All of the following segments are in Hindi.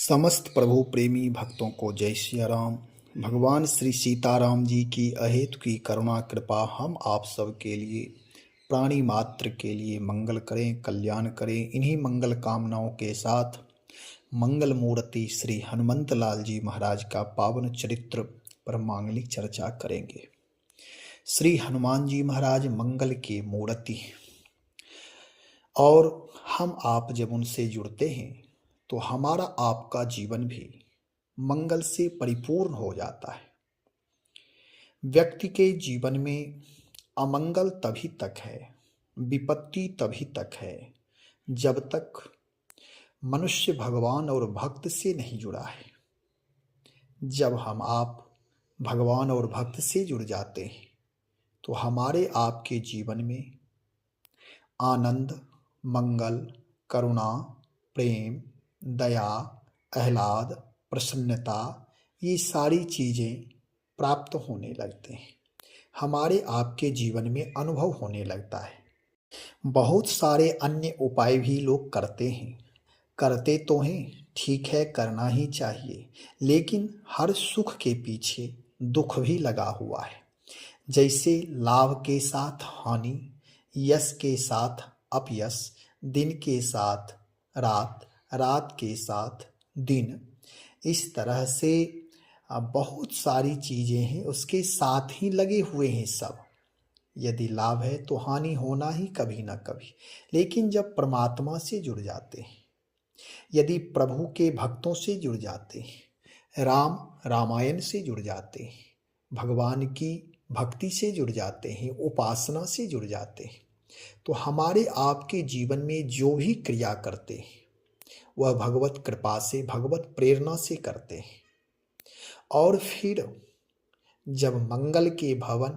समस्त प्रभु प्रेमी भक्तों को जय सिया राम। भगवान श्री सीताराम जी की अहेतु की करुणा कृपा हम आप सब के लिए, प्राणी मात्र के लिए मंगल करें, कल्याण करें। इन्हीं मंगल कामनाओं के साथ मंगल मूर्ति श्री हनुमंत लाल जी महाराज का पावन चरित्र पर मांगलिक चर्चा करेंगे। श्री हनुमान जी महाराज मंगल के मूर्ति, और हम आप जब उनसे जुड़ते हैं तो हमारा आपका जीवन भी मंगल से परिपूर्ण हो जाता है। व्यक्ति के जीवन में अमंगल तभी तक है, विपत्ति तभी तक है जब तक मनुष्य भगवान और भक्त से नहीं जुड़ा है। जब हम आप भगवान और भक्त से जुड़ जाते हैं तो हमारे आपके जीवन में आनंद, मंगल, करुणा, प्रेम, दया, आह्लाद, प्रसन्नता, ये सारी चीज़ें प्राप्त होने लगते हैं, हमारे आपके जीवन में अनुभव होने लगता है। बहुत सारे अन्य उपाय भी लोग करते हैं, करते तो हैं, ठीक है, करना ही चाहिए, लेकिन हर सुख के पीछे दुख भी लगा हुआ है। जैसे लाभ के साथ हानि, यश के साथ अपयश, दिन के साथ रात, रात के साथ दिन, इस तरह से बहुत सारी चीज़ें हैं, उसके साथ ही लगे हुए हैं सब। यदि लाभ है तो हानि होना ही कभी ना कभी। लेकिन जब परमात्मा से जुड़ जाते हैं, यदि प्रभु के भक्तों से जुड़ जाते हैं, रामायण से जुड़ जाते हैं, भगवान की भक्ति से जुड़ जाते हैं, उपासना से जुड़ जाते हैं, तो हमारे आपके जीवन में जो भी क्रिया करते हैं वह भगवत कृपा से, भगवत प्रेरणा से करते हैं। और फिर जब मंगल के भवन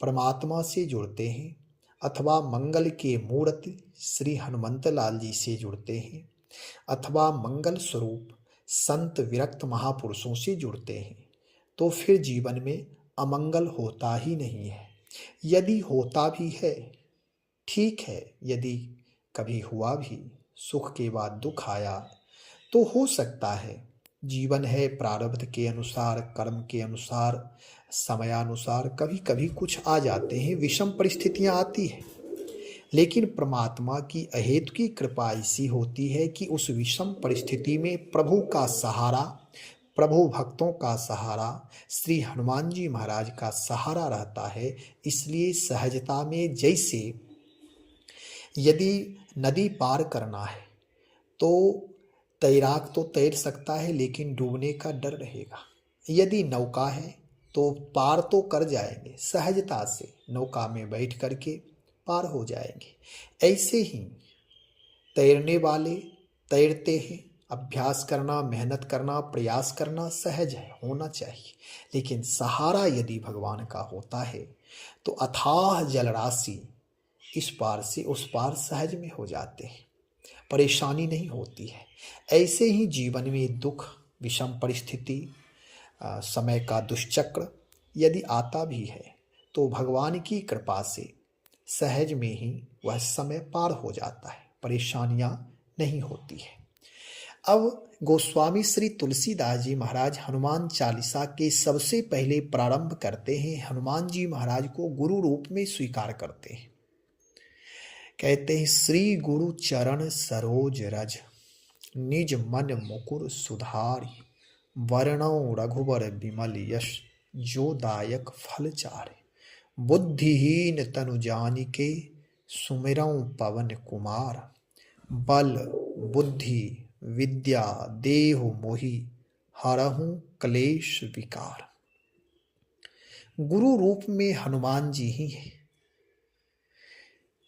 परमात्मा से जुड़ते हैं अथवा मंगल के मूर्ति श्री हनुमंत लाल जी से जुड़ते हैं अथवा मंगल स्वरूप संत विरक्त महापुरुषों से जुड़ते हैं, तो फिर जीवन में अमंगल होता ही नहीं है। यदि होता भी है ठीक है, यदि कभी हुआ भी, सुख के बाद दुख आया तो हो सकता है, जीवन है, प्रारब्ध के अनुसार, कर्म के अनुसार, समयानुसार कभी कभी कुछ आ जाते हैं, विषम परिस्थितियां आती हैं। लेकिन परमात्मा की अहेतु की कृपा ऐसी होती है कि उस विषम परिस्थिति में प्रभु का सहारा, प्रभु भक्तों का सहारा, श्री हनुमान जी महाराज का सहारा रहता है। इसलिए सहजता में, जैसे यदि नदी पार करना है तो तैराक तो तैर सकता है लेकिन डूबने का डर रहेगा। यदि नौका है तो पार तो कर जाएंगे, सहजता से नौका में बैठ करके पार हो जाएंगे। ऐसे ही तैरने वाले तैरते हैं, अभ्यास करना, मेहनत करना, प्रयास करना सहज है, होना चाहिए। लेकिन सहारा यदि भगवान का होता है तो अथाह जलराशि इस पार से उस पार सहज में हो जाते हैं, परेशानी नहीं होती है। ऐसे ही जीवन में दुख, विषम परिस्थिति, समय का दुष्चक्र यदि आता भी है तो भगवान की कृपा से सहज में ही वह समय पार हो जाता है, परेशानियां नहीं होती है। अब गोस्वामी श्री तुलसीदास जी महाराज हनुमान चालीसा के सबसे पहले प्रारंभ करते हैं, हनुमान जी महाराज को गुरु रूप में स्वीकार करते हैं। कहते हैं, श्री गुरु चरण सरोज रज, निज मन मुकुर सुधारि, वर्णौ रघुबर बिमल यश, जो दायक फल चारे, बुद्धिहीन तनु जानिके, सुमिरौ पवन कुमार, बल बुद्धि विद्या देहु मोहि, हरहु क्लेश विकार। गुरु रूप में हनुमान जी ही हैं।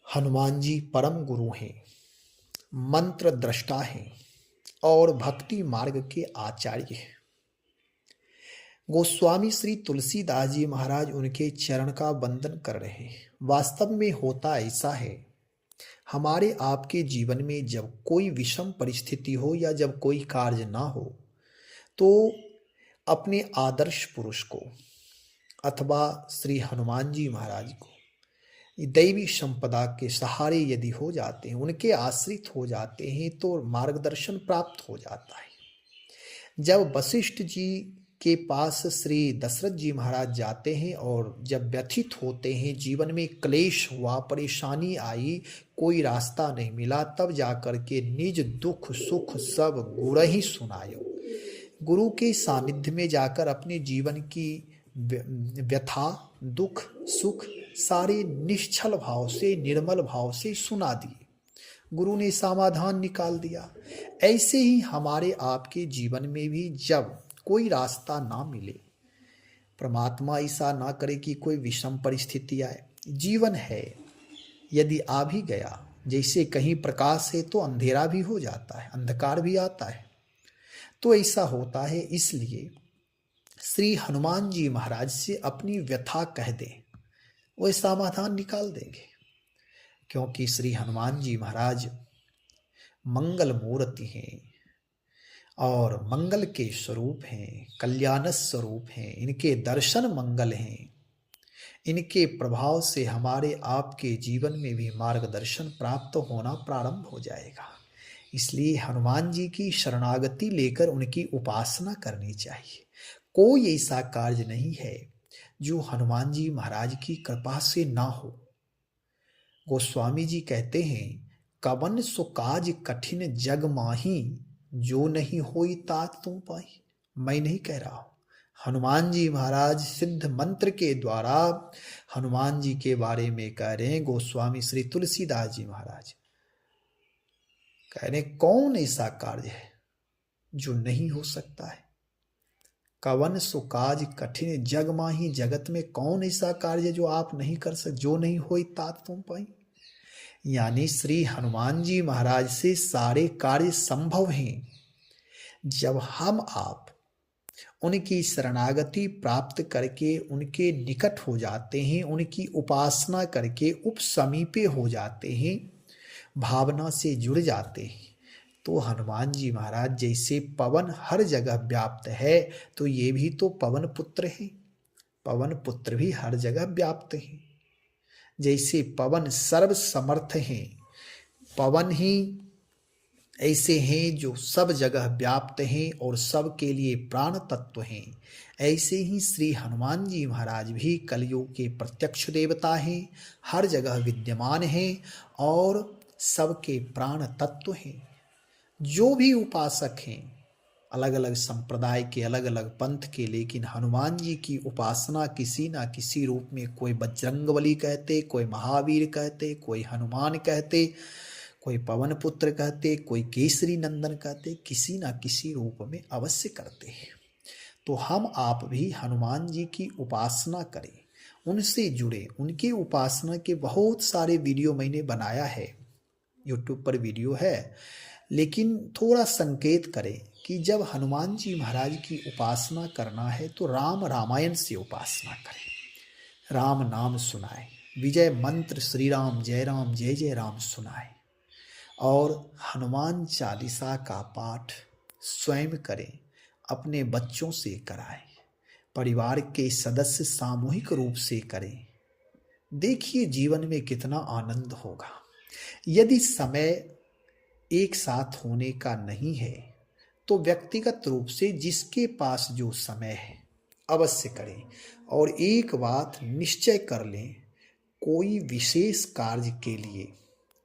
हनुमान जी परम गुरु हैं, मंत्र दृष्टा हैं और भक्ति मार्ग के आचार्य हैं। गोस्वामी श्री तुलसीदास जी महाराज उनके चरण का वंदन कर रहे हैं। वास्तव में होता ऐसा है, हमारे आपके जीवन में जब कोई विषम परिस्थिति हो या जब कोई कार्य ना हो तो अपने आदर्श पुरुष को अथवा श्री हनुमान जी महाराज को दैवी संपदा के सहारे यदि हो जाते हैं, उनके आश्रित हो जाते हैं तो मार्गदर्शन प्राप्त हो जाता है। जब वशिष्ठ जी के पास श्री दशरथ जी महाराज जाते हैं और जब व्यथित होते हैं, जीवन में क्लेश हुआ, परेशानी आई, कोई रास्ता नहीं मिला, तब जाकर के निज दुख सुख सब गुण ही सुनायो। गुरु के सानिध्य में जाकर अपने जीवन की व्यथा, दुख सुख सारे निश्चल भाव से, निर्मल भाव से सुना दिए। गुरु ने समाधान निकाल दिया। ऐसे ही हमारे आपके जीवन में भी जब कोई रास्ता ना मिले, परमात्मा ऐसा ना करे कि कोई विषम परिस्थिति आए, जीवन है, यदि आ भी गया, जैसे कहीं प्रकाश है तो अंधेरा भी हो जाता है, अंधकार भी आता है, तो ऐसा होता है। इसलिए श्री हनुमान जी महाराज से अपनी व्यथा कह दें, वो समाधान निकाल देंगे। क्योंकि श्री हनुमान जी महाराज मंगल मूर्ति हैं और मंगल के स्वरूप हैं, कल्याण स्वरूप हैं। इनके दर्शन मंगल हैं। इनके प्रभाव से हमारे आपके जीवन में भी मार्गदर्शन प्राप्त होना प्रारंभ हो जाएगा। इसलिए हनुमान जी की शरणागति लेकर उनकी उपासना करनी चाहिए। कोई ऐसा कार्य नहीं है जो हनुमान जी महाराज की कृपा से ना हो। गोस्वामी जी कहते हैं, कवन सो काज कठिन जग माही, जो नहीं होई तात तुम पाई। मैं नहीं कह रहा हूं, हनुमान जी महाराज सिद्ध मंत्र के द्वारा हनुमान जी के बारे में कह रहे हैं। गोस्वामी श्री तुलसीदास जी महाराज कह रहे हैं, कौन ऐसा कार्य है जो नहीं हो सकता है। कवन सो काज कठिन जग माही, जगत में कौन ऐसा कार्य जो आप नहीं कर सकते, जो नहीं होई तात तुम पाई। यानी श्री हनुमान जी महाराज से सारे कार्य संभव हैं। जब हम आप उनकी शरणागति प्राप्त करके उनके निकट हो जाते हैं, उनकी उपासना करके उपसमीपे हो जाते हैं, भावना से जुड़ जाते हैं, तो हनुमान जी महाराज जैसे पवन हर जगह व्याप्त है, तो ये भी तो पवन पुत्र हैं। पवन पुत्र भी हर जगह व्याप्त हैं। जैसे पवन सर्व समर्थ हैं, पवन ही ऐसे हैं जो सब जगह व्याप्त हैं और सब के लिए प्राण तत्व हैं। ऐसे ही श्री हनुमान जी महाराज भी कलयुग के प्रत्यक्ष देवता हैं, हर जगह विद्यमान हैं और सबके प्राण तत्व हैं। जो भी उपासक हैं, अलग अलग संप्रदाय के, अलग अलग पंथ के, लेकिन हनुमान जी की उपासना किसी ना किसी रूप में, कोई बजरंगबली कहते, कोई महावीर कहते, कोई हनुमान कहते, कोई पवन पुत्र कहते, कोई केसरी नंदन कहते, किसी ना किसी रूप में अवश्य करते हैं। तो हम आप भी हनुमान जी की उपासना करें, उनसे जुड़े। उनकी उपासना के बहुत सारे वीडियो मैंने बनाया है, यूट्यूब पर वीडियो है, लेकिन थोड़ा संकेत करें कि जब हनुमान जी महाराज की उपासना करना है तो राम रामायण से उपासना करें, राम नाम सुनाएं, विजय मंत्र श्री राम जय जय राम सुनाएं और हनुमान चालीसा का पाठ स्वयं करें, अपने बच्चों से कराएं, परिवार के सदस्य सामूहिक रूप से करें। देखिए जीवन में कितना आनंद होगा। यदि समय एक साथ होने का नहीं है तो व्यक्तिगत रूप से जिसके पास जो समय है अवश्य करें। और एक बात निश्चय कर लें, कोई विशेष कार्य के लिए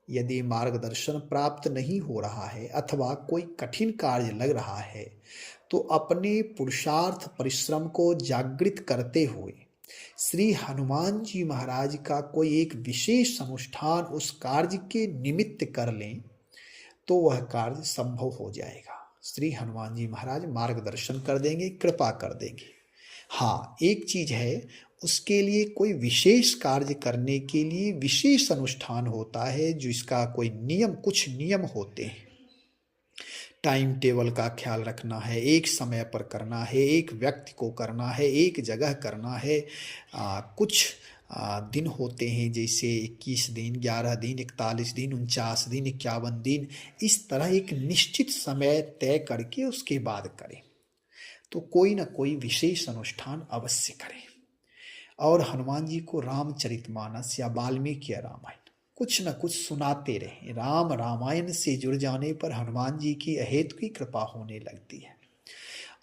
यदि मार्गदर्शन प्राप्त नहीं हो रहा है अथवा कोई कठिन कार्य लग रहा है, तो अपने पुरुषार्थ परिश्रम को जागृत करते हुए श्री हनुमान जी महाराज का कोई एक विशेष अनुष्ठान उस कार्य के निमित्त कर लें, तो वह कार्य संभव हो जाएगा। श्री हनुमान जी महाराज मार्गदर्शन कर देंगे, कृपा कर देंगे। हाँ, एक चीज है, उसके लिए कोई विशेष कार्य करने के लिए विशेष अनुष्ठान होता है, जो इसका कोई नियम, कुछ नियम होते हैं। टाइम टेबल का ख्याल रखना है, एक समय पर करना है, एक व्यक्ति को करना है, एक जगह करना है। कुछ दिन होते हैं, जैसे 21 दिन, 11 दिन, 41 दिन, 49 दिन, 51 दिन, इस तरह एक निश्चित समय तय करके उसके बाद करें। तो कोई ना कोई विशेष अनुष्ठान अवश्य करें। और हनुमान जी को रामचरितमानस या वाल्मीकि रामायण कुछ न कुछ सुनाते रहें। राम रामायण से जुड़ जाने पर हनुमान जी की अहेतुकी कृपा होने लगती है।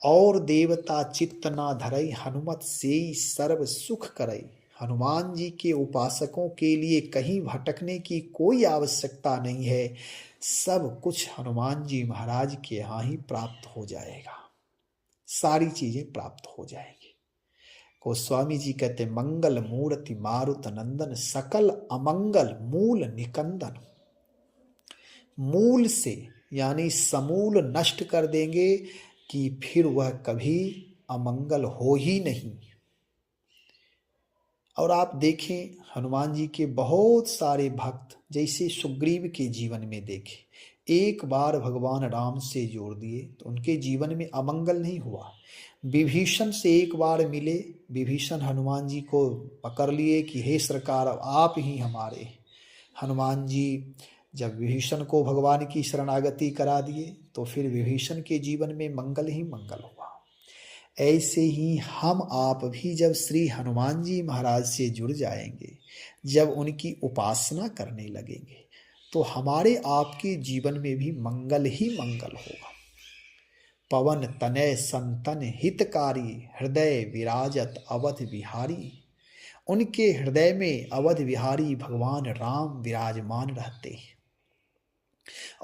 और देवता चित्त ना धरई, हनुमत सेई सर्व सुख करई। हनुमान जी के उपासकों के लिए कहीं भटकने की कोई आवश्यकता नहीं है, सब कुछ हनुमान जी महाराज के यहाँ ही प्राप्त हो जाएगा, सारी चीजें प्राप्त हो जाएंगी। गोस्वामी जी कहते मंगल मूर्ति मारुत नंदन, सकल अमंगल मूल निकंदन। मूल से यानी समूल नष्ट कर देंगे कि फिर वह कभी अमंगल हो ही नहीं। और आप देखें हनुमान जी के बहुत सारे भक्त, जैसे सुग्रीव के जीवन में देखें, एक बार भगवान राम से जोड़ दिए तो उनके जीवन में अमंगल नहीं हुआ। विभीषण से एक बार मिले, विभीषण हनुमान जी को पकड़ लिए कि हे सरकार अब आप ही हमारे। हनुमान जी जब विभीषण को भगवान की शरणागति करा दिए तो फिर विभीषण के जीवन में मंगल ही मंगल हुआ। ऐसे ही हम आप भी जब श्री हनुमान जी महाराज से जुड़ जाएंगे, जब उनकी उपासना करने लगेंगे, तो हमारे आपके जीवन में भी मंगल ही मंगल होगा। पवन तनय संतन हितकारी, हृदय विराजत अवध बिहारी। उनके हृदय में अवध बिहारी भगवान राम विराजमान रहते हैं।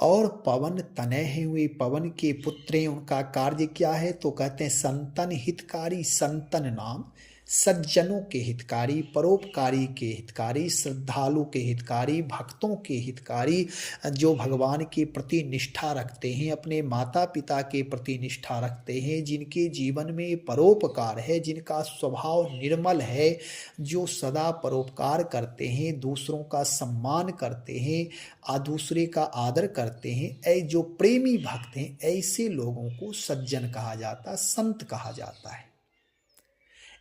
और पवन तनय है, हुए पवन के पुत्र हैं, उनका कार्य क्या है तो कहते हैं संतन हितकारी। संतन नाम सज्जनों के हितकारी, परोपकारी के हितकारी, श्रद्धालु के हितकारी, भक्तों के हितकारी, जो भगवान के प्रति निष्ठा रखते हैं, अपने माता पिता के प्रति निष्ठा रखते हैं, जिनके जीवन में परोपकार है, जिनका स्वभाव निर्मल है, जो सदा परोपकार करते हैं, दूसरों का सम्मान करते हैं, दूसरे का आदर करते हैं, जो प्रेमी भक्त हैं, ऐसे लोगों को सज्जन कहा जाता, संत कहा जाता है।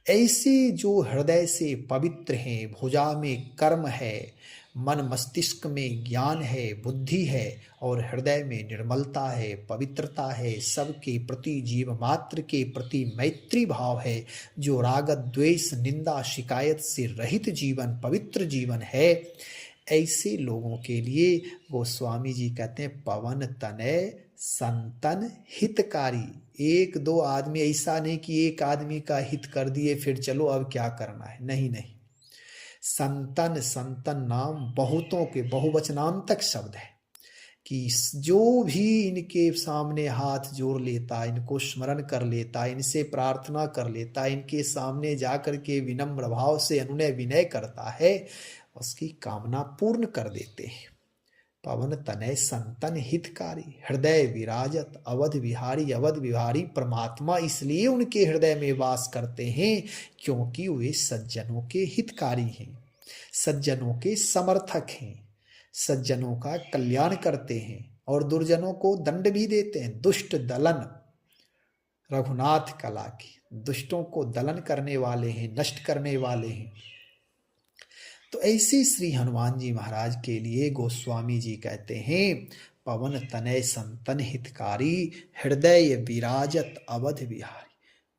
ऐसे जो हृदय से पवित्र हैं, भुजा में कर्म है, मन मस्तिष्क में ज्ञान है, बुद्धि है, और हृदय में निर्मलता है, पवित्रता है, सबके प्रति जीव मात्र के प्रति मैत्री भाव है, जो राग द्वेष निंदा शिकायत से रहित जीवन, पवित्र जीवन है, ऐसे लोगों के लिए गोस्वामी जी कहते हैं पवन तनय संतन हितकारी। एक दो आदमी, ऐसा नहीं कि एक आदमी का हित कर दिए फिर चलो अब क्या करना है, नहीं नहीं। संतन, संतन नाम बहुतों के बहुवचनांतक शब्द है कि जो भी इनके सामने हाथ जोड़ लेता, इनको स्मरण कर लेता, इनसे प्रार्थना कर लेता, इनके सामने जाकर के विनम्र भाव से अनुनय विनय करता है, उसकी कामना पूर्ण कर देते हैं। पवन तनय संतन हितकारी, हृदय विराजत अवध विहारी। अवध विहारी परमात्मा इसलिए उनके हृदय में वास करते हैं क्योंकि वे सज्जनों के हितकारी हैं, सज्जनों के समर्थक हैं, सज्जनों का कल्याण करते हैं और दुर्जनों को दंड भी देते हैं। दुष्ट दलन रघुनाथ कला की, दुष्टों को दलन करने वाले हैं, नष्ट करने वाले हैं। तो ऐसे श्री हनुमान जी महाराज के लिए गोस्वामी जी कहते हैं पवन तनय संतन हितकारी, हृदय विराजत अवध बिहारी।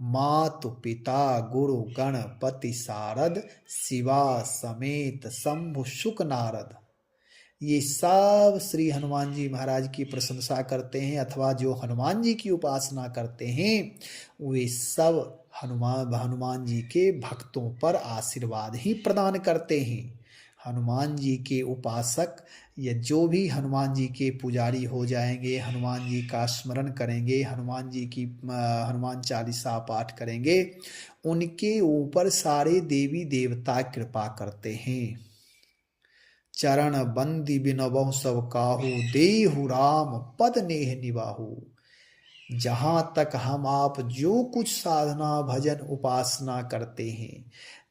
मातु पिता गुरु गणपति सारद, शिवा समेत शंभु शुक नारद। ये सब श्री हनुमान जी महाराज की प्रशंसा करते हैं, अथवा जो हनुमान जी की उपासना करते हैं वे सब हनुमान जी के भक्तों पर आशीर्वाद ही प्रदान करते हैं। हनुमान जी के उपासक या जो भी हनुमान जी के पुजारी हो जाएंगे, हनुमान जी का स्मरण करेंगे, हनुमान जी की हनुमान चालीसा पाठ करेंगे, उनके ऊपर सारे देवी देवता कृपा करते हैं। चरण बंदी बिनबहु सब काहू, देहु राम पद नेह निबाहू। जहाँ तक हम आप जो कुछ साधना भजन उपासना करते हैं,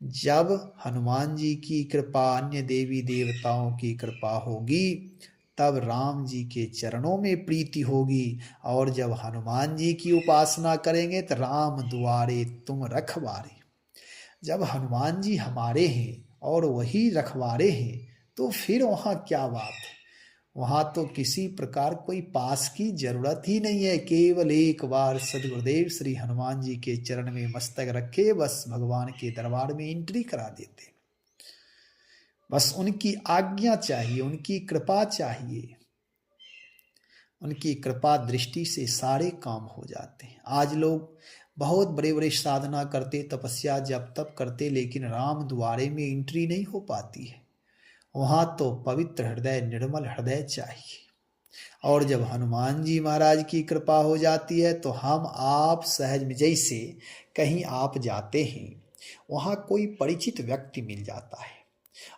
जब हनुमान जी की कृपा, अन्य देवी देवताओं की कृपा होगी, तब राम जी के चरणों में प्रीति होगी। और जब हनुमान जी की उपासना करेंगे तो राम दुआरे तुम रखवारे। जब हनुमान जी हमारे हैं और वही रखवारे हैं तो फिर वहाँ क्या बात है, वहाँ तो किसी प्रकार कोई पास की जरूरत ही नहीं है। केवल एक बार सदगुरुदेव श्री हनुमान जी के चरण में मस्तक रखे, बस भगवान के दरबार में एंट्री करा देते। बस उनकी आज्ञा चाहिए, उनकी कृपा चाहिए। उनकी कृपा दृष्टि से सारे काम हो जाते हैं। आज लोग बहुत बड़े बड़े साधना करते, तपस्या जप तप करते, लेकिन राम द्वारे में एंट्री नहीं हो पाती है। वहां तो पवित्र हृदय, निर्मल हृदय चाहिए। और जब हनुमान जी महाराज की कृपा हो जाती है तो हम आप सहज में, जैसे कहीं आप जाते हैं, वहाँ कोई परिचित व्यक्ति मिल जाता है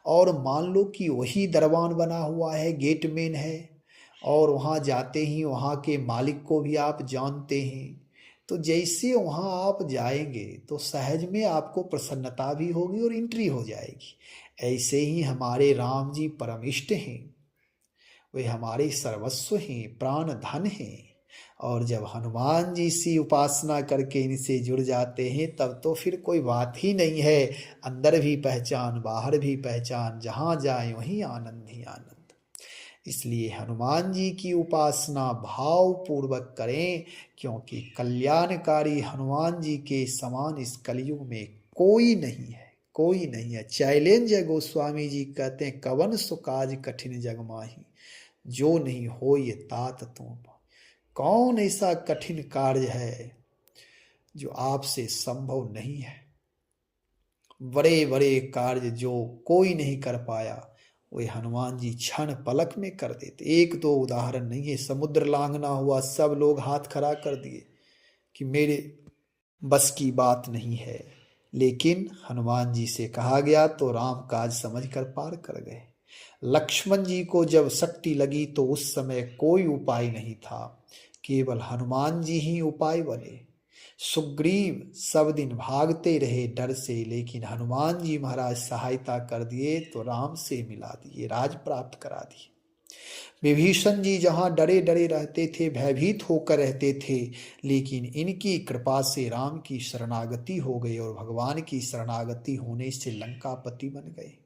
और मान लो कि वही दरबान बना हुआ है, गेटमैन है, और वहाँ जाते ही वहाँ के मालिक को भी आप जानते हैं, तो जैसे वहाँ आप जाएंगे तो सहज में आपको प्रसन्नता भी होगी और एंट्री हो जाएगी। ऐसे ही हमारे राम जी परम इष्ट हैं, वे हमारे सर्वस्व हैं, प्राण धन हैं। और जब हनुमान जी से उपासना करके इनसे जुड़ जाते हैं तब तो फिर कोई बात ही नहीं है। अंदर भी पहचान, बाहर भी पहचान, जहाँ जाए वहीं आनंद ही आनंद। इसलिए हनुमान जी की उपासना भाव पूर्वक करें, क्योंकि कल्याणकारी हनुमान जी के समान इस कलयुग में कोई नहीं है, कोई नहीं है। चैलेंज है, गोस्वामी जी कहते हैं, कवन सो काज कठिन जग माही, जो नहीं हो ये तात तुम। कौन ऐसा कठिन कार्य है जो आपसे संभव नहीं है। बड़े बड़े कार्य जो कोई नहीं कर पाया, वे हनुमान जी क्षण पलक में कर देते। एक दो उदाहरण नहीं है, समुद्र लांघना हुआ, सब लोग हाथ खड़ा कर दिए कि मेरे बस की बात नहीं है, लेकिन हनुमान जी से कहा गया तो राम काज समझ कर पार कर गए। लक्ष्मण जी को जब शक्ति लगी तो उस समय कोई उपाय नहीं था, केवल हनुमान जी ही उपाय बने। सुग्रीव सब दिन भागते रहे डर से, लेकिन हनुमान जी महाराज सहायता कर दिए तो राम से मिला दिए, राज प्राप्त करा दिए। विभीषण जी जहां डरे डरे रहते थे, भयभीत होकर रहते थे, लेकिन इनकी कृपा से राम की शरणागति हो गई और भगवान की शरणागति होने से लंकापति बन गए।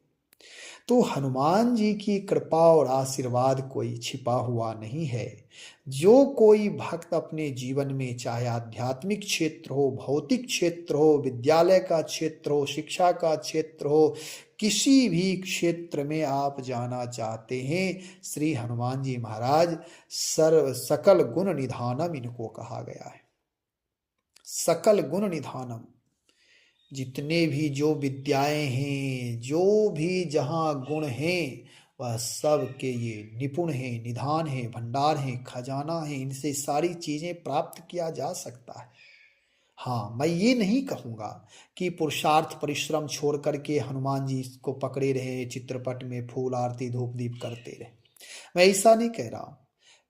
तो हनुमान जी की कृपा और आशीर्वाद कोई छिपा हुआ नहीं है। जो कोई भक्त अपने जीवन में, चाहे आध्यात्मिक क्षेत्र हो, भौतिक क्षेत्र हो, विद्यालय का क्षेत्र हो, शिक्षा का क्षेत्र हो, किसी भी क्षेत्र में आप जाना चाहते हैं, श्री हनुमान जी महाराज सर्व सकल गुण निधानम इनको कहा गया है। सकल गुण निधानम, जितने भी जो विद्याएं हैं, जो भी जहाँ गुण हैं, वह सब के ये निपुण हैं, निधान हैं, भंडार हैं, खजाना है। इनसे सारी चीजें प्राप्त किया जा सकता है। हाँ, मैं ये नहीं कहूँगा कि पुरुषार्थ परिश्रम छोड़ करके हनुमान जी को पकड़े रहे, चित्रपट में फूल आरती धूप दीप करते रहे, मैं ऐसा नहीं कह रहा हूँ।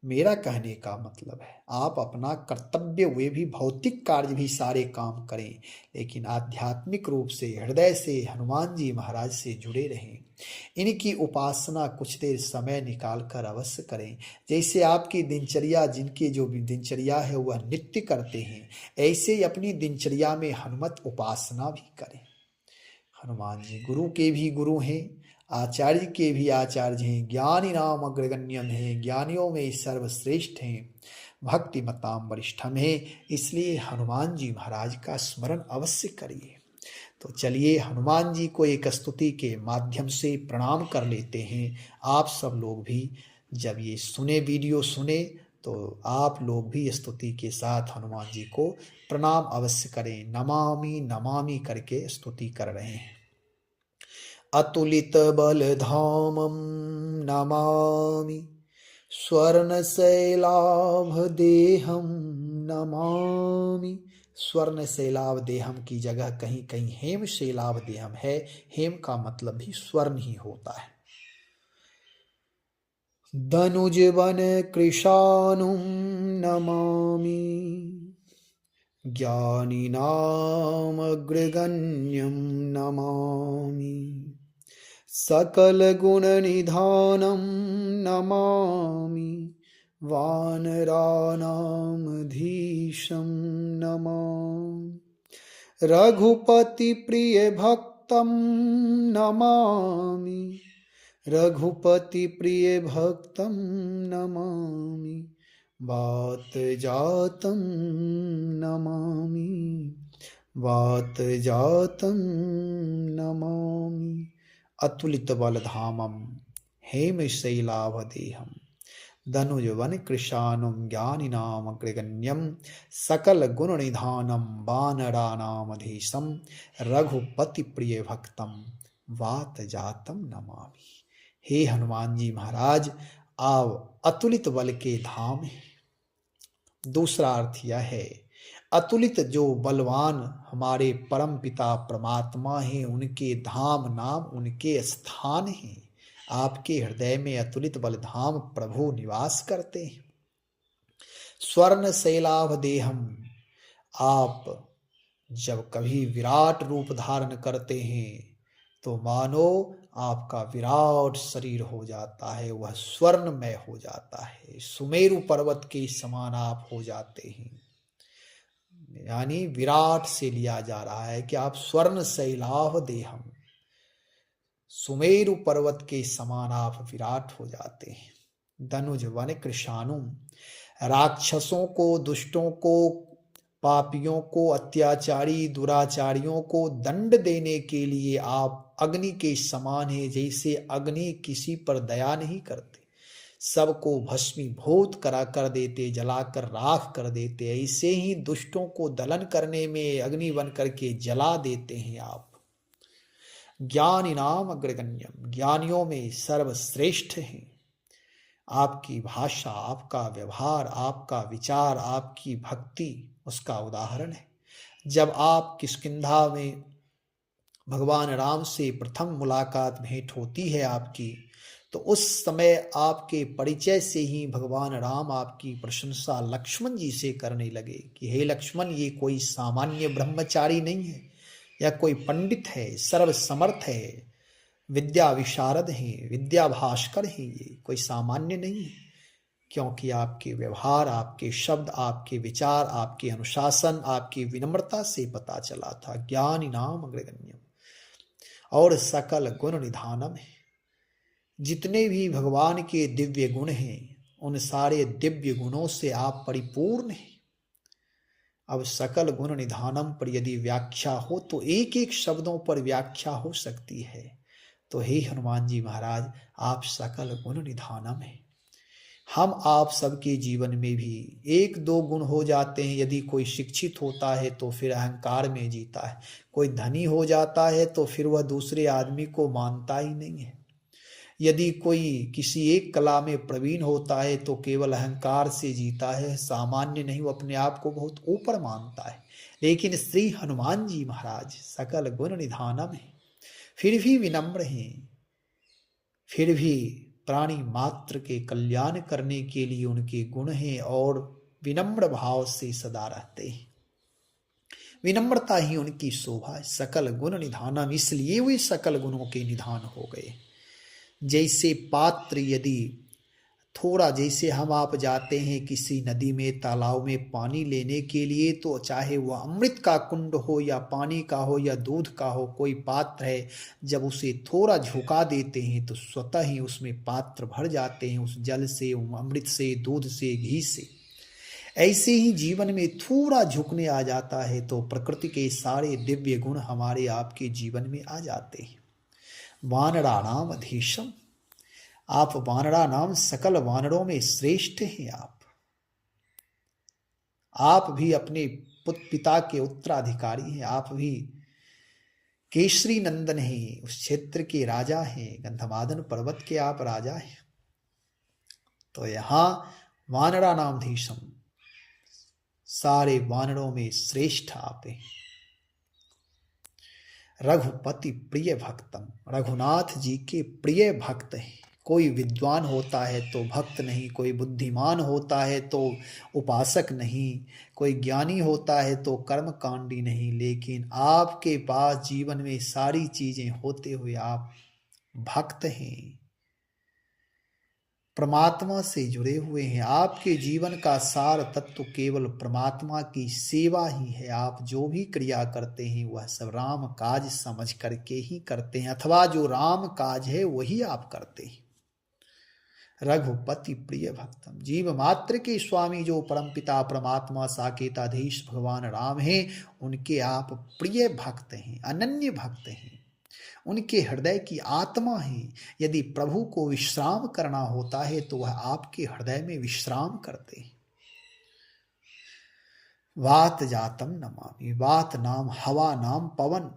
मेरा कहने का मतलब है आप अपना कर्तव्य, वे भी भौतिक कार्य भी सारे काम करें, लेकिन आध्यात्मिक रूप से हृदय से हनुमान जी महाराज से जुड़े रहें। इनकी उपासना कुछ देर समय निकाल कर अवश्य करें। जैसे आपकी दिनचर्या, जिनकी जो भी दिनचर्या है वह नित्य करते हैं, ऐसे ही अपनी दिनचर्या में हनुमत उपासना भी करें। हनुमान जी गुरु के भी गुरु हैं, आचार्य के भी आचार्य हैं, ज्ञानी नाम अग्रगण्यम है, ज्ञानियों में सर्वश्रेष्ठ हैं, भक्ति मताम वरिष्ठम है। इसलिए हनुमान जी महाराज का स्मरण अवश्य करिए। तो चलिए हनुमान जी को एक स्तुति के माध्यम से प्रणाम कर लेते हैं। आप सब लोग भी जब ये सुने, वीडियो सुने, तो आप लोग भी स्तुति के साथ हनुमान जी को प्रणाम अवश्य करें। नमामि नमामि करके स्तुति कर रहे हैं। अतुलित बलधामं नमामि, स्वर्णशैलाभ देहं नमामि। स्वर्ण शैलाभ देहम की जगह कहीं कहीं हेम शैलाभ देहम है। हेम का मतलब भी स्वर्ण ही होता है। धनुजवन कृशानुं नमामि, ज्ञानिनामग्रगण्यं नमामि, सकलगुणनिधानं नमामि, वानराणामधीशं नमामि, रघुपतिप्रियभक्तं नमामि, रघुपतिप्रियभक्तं नमामि, वातजातं नमामि, वातजातं नमामि। अतुलित बलधामं हेमशैलाभदेहं धनुजवन कृशानुम ज्ञानिनाम अग्रगण्यम सकल गुण निधानम वानरानामधीशम रघुपति प्रिय भक्तम वात जातम नमामि। हे हनुमान जी महाराज, आप अतुलित बल के धाम हैं। दूसरा अर्थ यह है, अतुलित जो बलवान हमारे परम पिता परमात्मा हैं, उनके धाम नाम उनके स्थान हैं। आपके हृदय में अतुलित बल धाम प्रभु निवास करते हैं। स्वर्ण शैलाभ देहम, आप जब कभी विराट रूप धारण करते हैं तो मानो आपका विराट शरीर हो जाता है, वह स्वर्णमय हो जाता है, सुमेरु पर्वत के समान आप हो जाते हैं। यानी विराट से लिया जा रहा है कि आप स्वर्ण शैलाभ देहम, सुमेरु पर्वत के समान आप विराट हो जाते हैं। धनुज वन कृशानुम, राक्षसों को, दुष्टों को, पापियों को, अत्याचारी दुराचारियों को दंड देने के लिए आप अग्नि के समान है। जैसे अग्नि किसी पर दया नहीं करते, सबको भस्मीभूत करा कर देते, जलाकर राख कर देते, ऐसे ही दुष्टों को दलन करने में अग्नि बन करके जला देते हैं आप। ज्ञानी नाम अग्रगण्यम, ज्ञानियों में सर्वश्रेष्ठ हैं। आपकी भाषा, आपका व्यवहार, आपका विचार, आपकी भक्ति उसका उदाहरण है। जब आप किष्किंधा में भगवान राम से प्रथम मुलाकात भेंट होती है आपकी, तो उस समय आपके परिचय से ही भगवान राम आपकी प्रशंसा लक्ष्मण जी से करने लगे कि हे लक्ष्मण, ये कोई सामान्य ब्रह्मचारी नहीं है, या कोई पंडित है, सर्वसमर्थ है, विद्या विशारद हैं, विद्या भास्कर हैं, ये कोई सामान्य नहीं है। क्योंकि आपके व्यवहार, आपके शब्द, आपके विचार, आपके अनुशासन, आपकी विनम्रता से पता चला था। ज्ञानी नाम अग्रगण्यम, और सकल गुण निधानम है। जितने भी भगवान के दिव्य गुण हैं, उन सारे दिव्य गुणों से आप परिपूर्ण हैं। अब सकल गुण निधानम पर यदि व्याख्या हो तो एक एक शब्दों पर व्याख्या हो सकती है। तो हे हनुमान जी महाराज, आप सकल गुण निधानम हैं। हम आप सबके जीवन में भी एक दो गुण हो जाते हैं। यदि कोई शिक्षित होता है तो फिर अहंकार में जीता है, कोई धनी हो जाता है तो फिर वह दूसरे आदमी को मानता ही नहीं है। यदि कोई किसी एक कला में प्रवीण होता है तो केवल अहंकार से जीता है, सामान्य नहीं, वो अपने आप को बहुत ऊपर मानता है। लेकिन श्री हनुमान जी महाराज सकल गुण निधानम है, फिर भी विनम्र हैं, फिर भी प्राणी मात्र के कल्याण करने के लिए उनके गुण हैं और विनम्र भाव से सदा रहते हैं। विनम्रता ही उनकी शोभा है। सकल गुण निधानम, इसलिए वे सकल गुणों के निधान हो गए। जैसे पात्र, यदि थोड़ा, जैसे हम आप जाते हैं किसी नदी में, तालाब में पानी लेने के लिए, तो चाहे वह अमृत का कुंड हो या पानी का हो या दूध का हो, कोई पात्र है, जब उसे थोड़ा झुका देते हैं तो स्वतः ही उसमें पात्र भर जाते हैं, उस जल से, अमृत से, दूध से, घी से। ऐसे ही जीवन में थोड़ा झुकने आ जाता है तो प्रकृति के सारे दिव्य गुण हमारे आपके जीवन में आ जाते हैं। वानराणाम अधीशम, आप वानरा नाम सकल वानरों में श्रेष्ठ हैं। आप भी अपने पिता के उत्तराधिकारी हैं। आप भी केसरी नंदन हैं, उस क्षेत्र के राजा हैं, गंधमादन पर्वत के आप राजा हैं। तो यहां वानरा नाम धीशम, सारे वानरों में श्रेष्ठ आप हैं। रघुपति प्रिय भक्तम, रघुनाथ जी के प्रिय भक्त हैं। कोई विद्वान होता है तो भक्त नहीं, कोई बुद्धिमान होता है तो उपासक नहीं, कोई ज्ञानी होता है तो कर्मकांडी नहीं, लेकिन आपके पास जीवन में सारी चीजें होते हुए आप भक्त हैं, परमात्मा से जुड़े हुए हैं। आपके जीवन का सार तत्व केवल परमात्मा की सेवा ही है। आप जो भी क्रिया करते हैं वह सब राम काज समझ करके ही करते हैं, अथवा जो राम काज है वही आप करते हैं। रघुपति प्रिय भक्तम, जीव मात्र के स्वामी जो परमपिता परमात्मा साकेताधीश भगवान राम हैं, उनके आप प्रिय भक्त हैं, अनन्य भक्त हैं। उनके हृदय की आत्मा हैं। यदि प्रभु को विश्राम करना होता है तो वह आपके हृदय में विश्राम करते हैं। वात जातम नमामि, वात नाम हवा नाम पवन।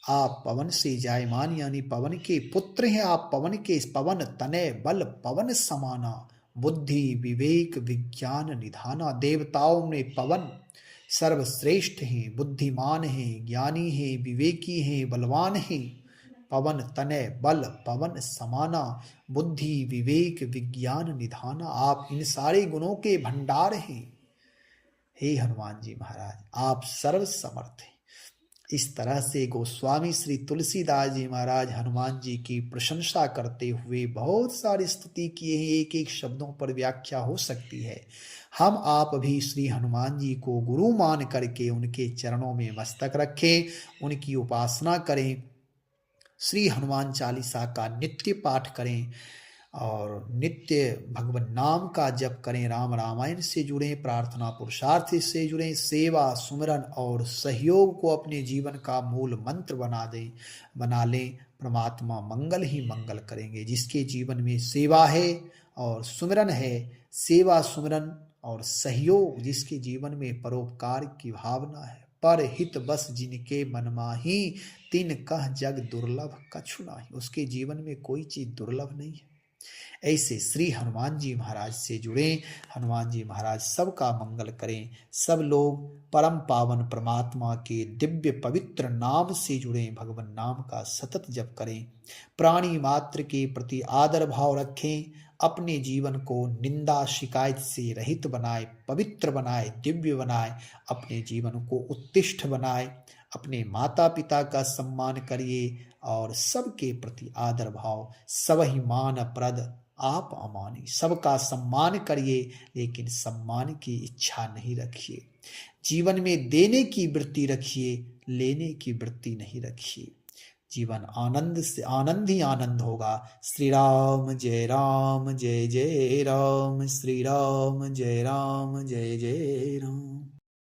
आप पवन से जायमान यानी पवन के पुत्र हैं। आप पवन के पवन तनय बल पवन समाना, बुद्धि विवेक विज्ञान निधाना। देवताओं में पवन सर्वश्रेष्ठ हैं, बुद्धिमान हैं, ज्ञानी हैं, विवेकी हैं, बलवान हैं। पवन तनय बल पवन समाना, बुद्धि विवेक विज्ञान निधाना। आप इन सारे गुणों के भंडार हैं। हे हनुमान जी महाराज, आप सर्व समर्थ हैं। इस तरह से गोस्वामी श्री तुलसीदास जी महाराज हनुमान जी की प्रशंसा करते हुए बहुत सारी स्तुति किए हैं। एक एक शब्दों पर व्याख्या हो सकती है। हम आप भी श्री हनुमान जी को गुरु मान करके उनके चरणों में मस्तक रखें, उनकी उपासना करें, श्री हनुमान चालीसा का नित्य पाठ करें और नित्य भगवान नाम का जप करें। राम रामायण से जुड़ें, प्रार्थना पुरुषार्थ से जुड़ें, सेवा सुमिरन और सहयोग को अपने जीवन का मूल मंत्र बना लें। परमात्मा मंगल ही मंगल करेंगे। जिसके जीवन में सेवा है और सुमिरन है, सेवा सुमिरन और सहयोग, जिसके जीवन में परोपकार की भावना है, पर हित बस जिनके मन माही, तिन कह जग दुर्लभ कछु नाही। उसके जीवन में कोई चीज दुर्लभ नहीं है। ऐसे श्री हनुमान जी महाराज से जुड़ें। हनुमान जी महाराज सबका मंगल करें। सब लोग परम पावन परमात्मा के दिव्य पवित्र नाम से जुड़ें, भगवान नाम का सतत जप करें, प्राणी मात्र के प्रति आदर भाव रखें, अपने जीवन को निंदा शिकायत से रहित बनाए, पवित्र बनाए, दिव्य बनाए, अपने जीवन को उत्तिष्ठ बनाए, अपने माता पिता का सम्मान करिए और सबके प्रति आदर भाव, सब ही मान प्रद आप अमानी। सबका सम्मान करिए लेकिन सम्मान की इच्छा नहीं रखिए। जीवन में देने की वृत्ति रखिए, लेने की वृत्ति नहीं रखिए। जीवन आनंद से आनंद ही आनंद होगा। श्री राम जय राम जय जय राम, श्री राम जय राम जय जय राम।